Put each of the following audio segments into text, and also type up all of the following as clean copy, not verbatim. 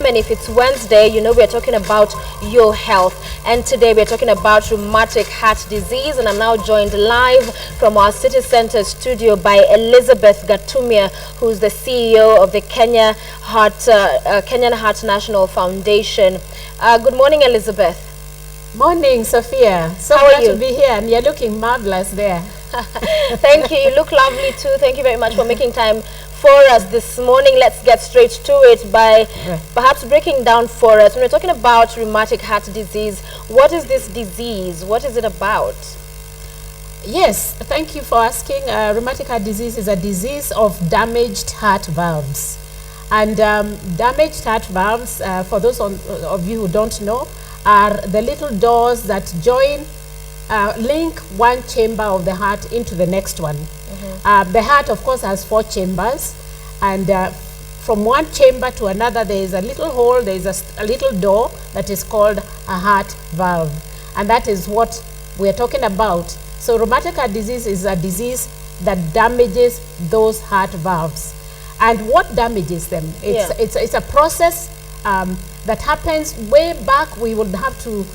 And if it's Wednesday, you know we're talking about your health. And today we're talking about rheumatic heart disease. And I'm now joined live from our City Center studio by Elizabeth Gatumia, who's the CEO of the Kenyan Heart National Foundation. Good morning, Elizabeth. Morning, Sophia. So How are glad you? to be here, and you're looking marvelous there. Thank you. You look lovely too. Thank you very much for making time for us this morning. Let's get straight to it by perhaps breaking down for us. When we're talking about rheumatic heart disease, what is this disease? What is it about? Yes, thank you for asking. Rheumatic heart disease is a disease of damaged heart valves. And damaged heart valves, for those of you who don't know, are the little doors that link one chamber of the heart into the next one. The heart, of course, has 4 chambers, and from one chamber to another there is a little hole, there is a little door that is called a heart valve, and that is what we are talking about. So rheumatic heart disease is a disease that damages those heart valves. And what damages them? It's a process that happens way back. We would have to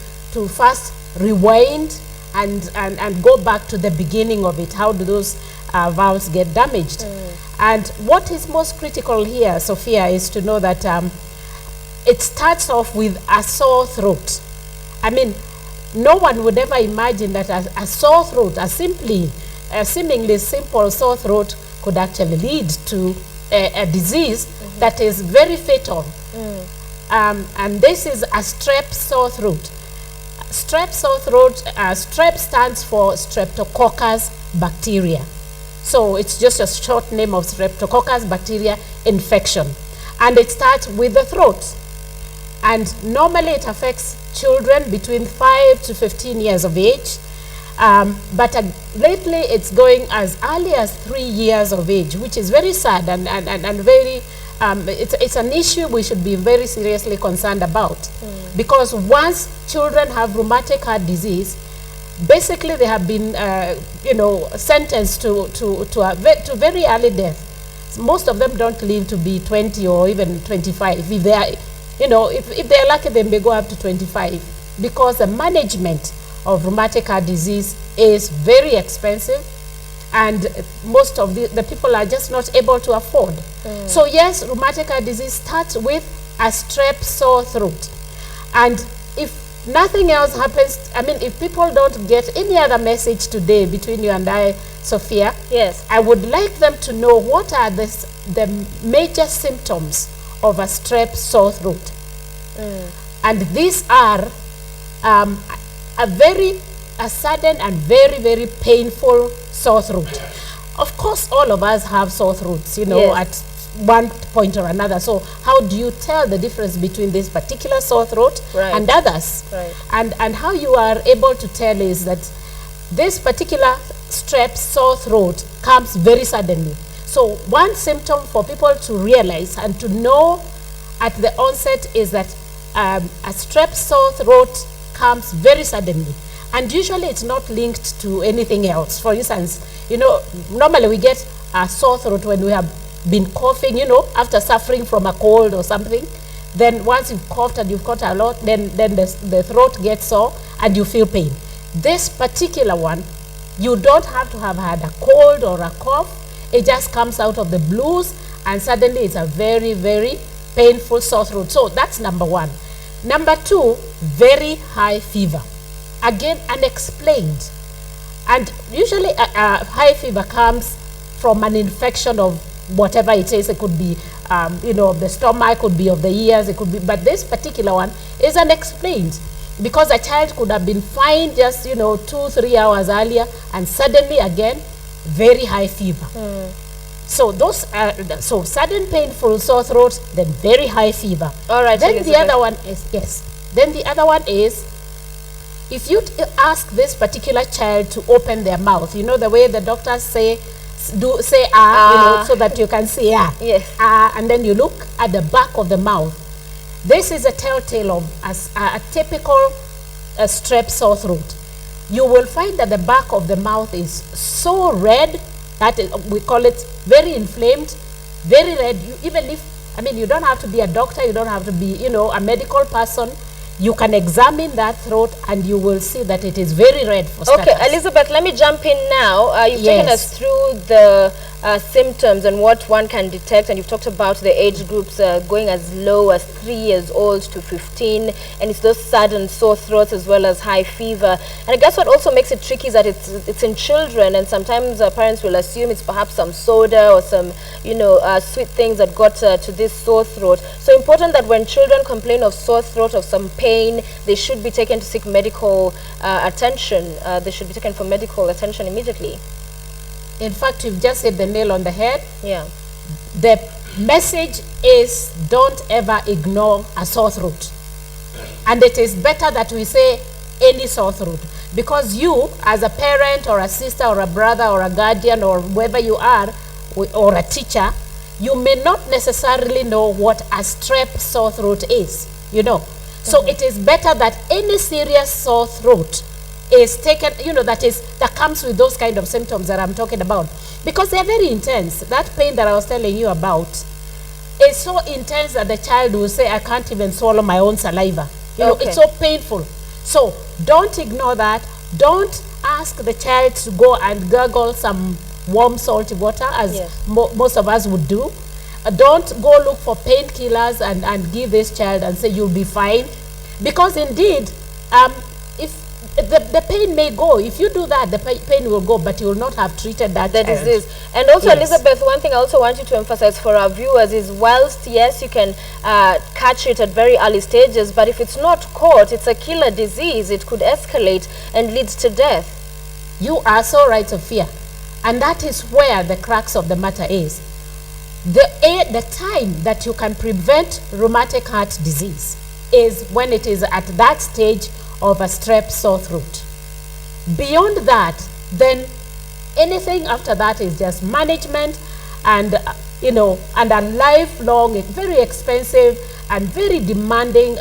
first rewind and go back to the beginning of it. How do those valves get damaged? And what is most critical here, Sophia, is to know that it starts off with a sore throat. I mean, no one would ever imagine that a sore throat, a seemingly simple sore throat, could actually lead to a disease that is very fatal. And this is a strep sore throat. Strep sore throat, strep stands for Streptococcus bacteria. So it's just a short name of Streptococcus bacteria infection. And it starts with the throat. And normally it affects children between 5 to 15 years of age. But lately it's going as early as 3 years of age, which is very sad and very, it's an issue we should be very seriously concerned about. Because once children have rheumatic heart disease, basically they have been, sentenced to very early death. Most of them don't live to be 20 or even 25. If they are, if they're lucky, they may go up to 25, because the management of rheumatic heart disease is very expensive, and most of the people are just not able to afford. So yes, rheumatic heart disease starts with a strep sore throat. And if nothing else happens, I mean, if people don't get any other message today between you and I, Sophia, yes, I would like them to know what are the major symptoms of a strep sore throat. And these are a sudden and very, very painful sore throat. Of course, all of us have sore throats, Yes. at one point or another. So how do you tell the difference between this particular sore throat and others? And how you are able to tell is that this particular strep sore throat comes very suddenly. So one symptom for people to realize and to know at the onset is that a strep sore throat comes very suddenly. And usually it's not linked to anything else. For instance, normally we get a sore throat when we have been coughing, after suffering from a cold or something. Then once you've coughed and you've coughed a lot, then the throat gets sore and you feel pain. This particular one, you don't have to have had a cold or a cough. It just comes out of the blues, and suddenly it's a very, very painful sore throat. So that's number one. Number two, very high fever. Again, unexplained. And usually high fever comes from an infection of whatever it is. It could be, of the stomach, could be of the ears, it could be, but this particular one is unexplained, because a child could have been fine just, 2-3 hours earlier, and suddenly again, very high fever. So those are, so sudden painful sore throat, then very high fever. All right. Then the other one is, then the other one is, if you ask this particular child to open their mouth, the way the doctors say so that you can see Yes. and then you look at the back of the mouth. This is a telltale of a typical strep sore throat. You will find that the back of the mouth is so red that we call it very inflamed, very red. You even if I mean, you don't have to be a doctor, you don't have to be, you know, a medical person. You can examine that throat and you will see that it is very red for starters. Okay, Elizabeth, let me jump in now. You've Yes. taken us through the symptoms and what one can detect, and you've talked about the age groups going as low as 3 years old to 15, and it's those sudden sore throats as well as high fever. And I guess what also makes it tricky is that it's in children, and sometimes parents will assume it's perhaps some soda or some, you know, sweet things that got to this sore throat. So important that when children complain of sore throat, of some pain, they should be taken to seek medical attention. They should be taken for medical attention immediately. In fact, you've just hit the nail on the head. Yeah. The message is don't ever ignore a sore throat. And it is better that we say any sore throat, because you as a parent or a sister or a brother or a guardian or whoever you are, or a teacher, you may not necessarily know what a strep sore throat is, you know. So it is better that any serious sore throat is taken, you know, that comes with those kind of symptoms that I'm talking about, because they're very intense. That pain that I was telling you about is so intense that the child will say, I can't even swallow my own saliva. You know, it's so painful. So don't ignore that. Don't ask the child to go and gargle some warm salty water, as most of us would do. Don't go look for painkillers and give this child and say you'll be fine, because indeed if the pain may go. If you do that, the pain will go, but you will not have treated that disease. And also, Elizabeth, one thing I also want you to emphasize for our viewers is, whilst yes, you can catch it at very early stages, but if it's not caught, it's a killer disease. It could escalate and lead to death. You are so right, Sophia, and that is where the crux of the matter is. The time that you can prevent rheumatic heart disease is when it is at that stage of a strep sore throat. Beyond that, then anything after that is just management and you know, and a lifelong, very expensive and very demanding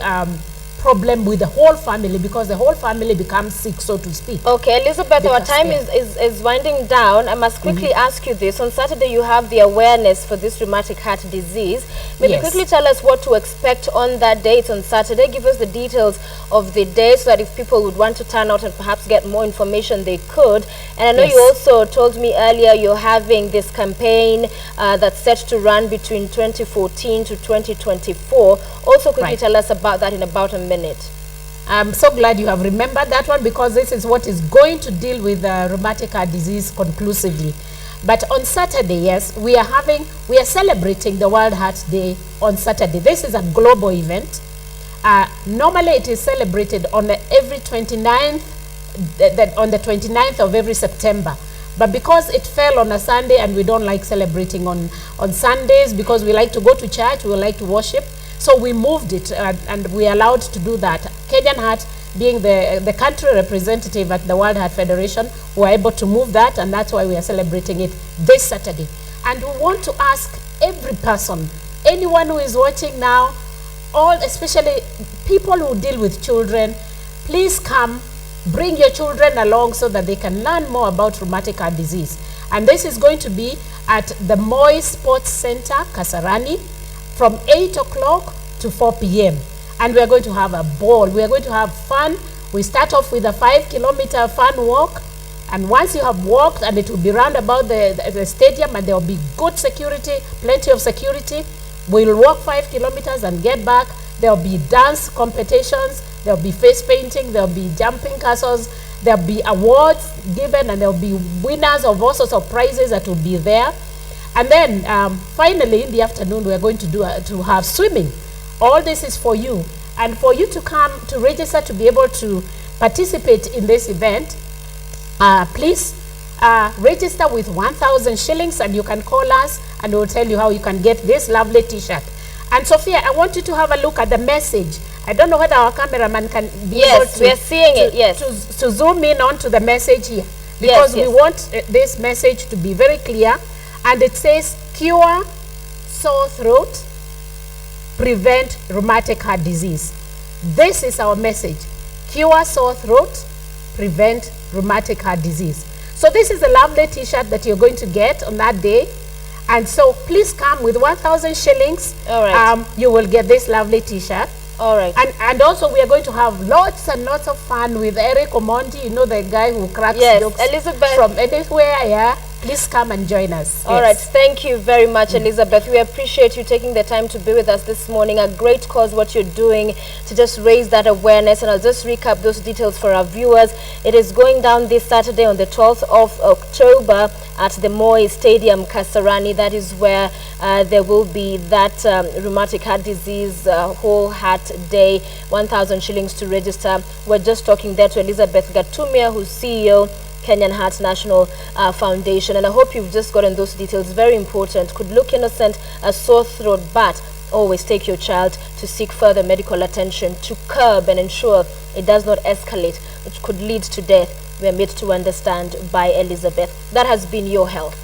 problem with the whole family, because the whole family becomes sick, so to speak. Okay, Elizabeth, our time is winding down. I must quickly ask you this. On Saturday, you have the awareness for this rheumatic heart disease. Maybe quickly tell us what to expect on that day. It's on Saturday. Give us the details of the day so that if people would want to turn out and perhaps get more information, they could. And I know you also told me earlier you're having this campaign that's set to run between 2014 to 2024. Also quickly tell us about that in about a minute. I'm so glad you have remembered that one, because this is what is going to deal with rheumatic heart disease conclusively. But on Saturday, yes, we are celebrating the World Heart Day on Saturday. This is a global event. Normally it is celebrated on every 29th, on the 29th of every September. But because it fell on a Sunday, and we don't like celebrating on Sundays, because we like to go to church, we like to worship, so we moved it and we are allowed to do that. Kenyan Heart, being the country representative at the World Heart Federation, were able to move that, and that's why we are celebrating it this Saturday. And we want to ask every person, anyone who is watching now, especially people who deal with children, please come, bring your children along so that they can learn more about rheumatic heart disease. And this is going to be at the Moi Sports Center, Kasarani, from 8 o'clock to 4 p.m. And we are going to have a ball. We are going to have fun. We start off with a 5-kilometer fun walk. And once you have walked, and it will be round about the stadium, and there will be good security, plenty of security. We'll walk 5 kilometers and get back. There will be dance competitions. There will be face painting. There will be jumping castles. There will be awards given, and there will be winners of all sorts of prizes that will be there. And then finally in the afternoon, we are going to have swimming. All this is for you, and for you to come to register to be able to participate in this event. Please register with 1,000 shillings, and you can call us and we'll tell you how you can get this lovely t-shirt. And Sophia, I want you to have a look at the message. I don't know whether our cameraman can be able to, we are seeing it, to zoom in onto the message here, because we want this message to be very clear. And it says, cure sore throat, prevent rheumatic heart disease. This is our message. Cure sore throat, prevent rheumatic heart disease. So this is a lovely t-shirt that you're going to get on that day. And so please come with 1,000 shillings. All right. You will get this lovely t-shirt. All right. And also we are going to have lots and lots of fun with Eric Omondi, you know, the guy who cracks jokes Elizabeth, from anywhere. Yeah, please come and join us. All right, thank you very much, Elizabeth. We appreciate you taking the time to be with us this morning. A great cause what you're doing to just raise that awareness, and I'll just recap those details for our viewers. It is going down this Saturday on the 12th of October at the Moi Stadium, Kasarani. That is where there will be that rheumatic heart disease whole heart day, 1,000 shillings to register. We're just talking there to Elizabeth Gatumia, who's CEO, Kenyan Heart National Foundation. And I hope you've just gotten those details. Very important. Could look innocent, a sore throat, but always take your child to seek further medical attention to curb and ensure it does not escalate, which could lead to death. We are made to understand by Elizabeth. That has been Your Health.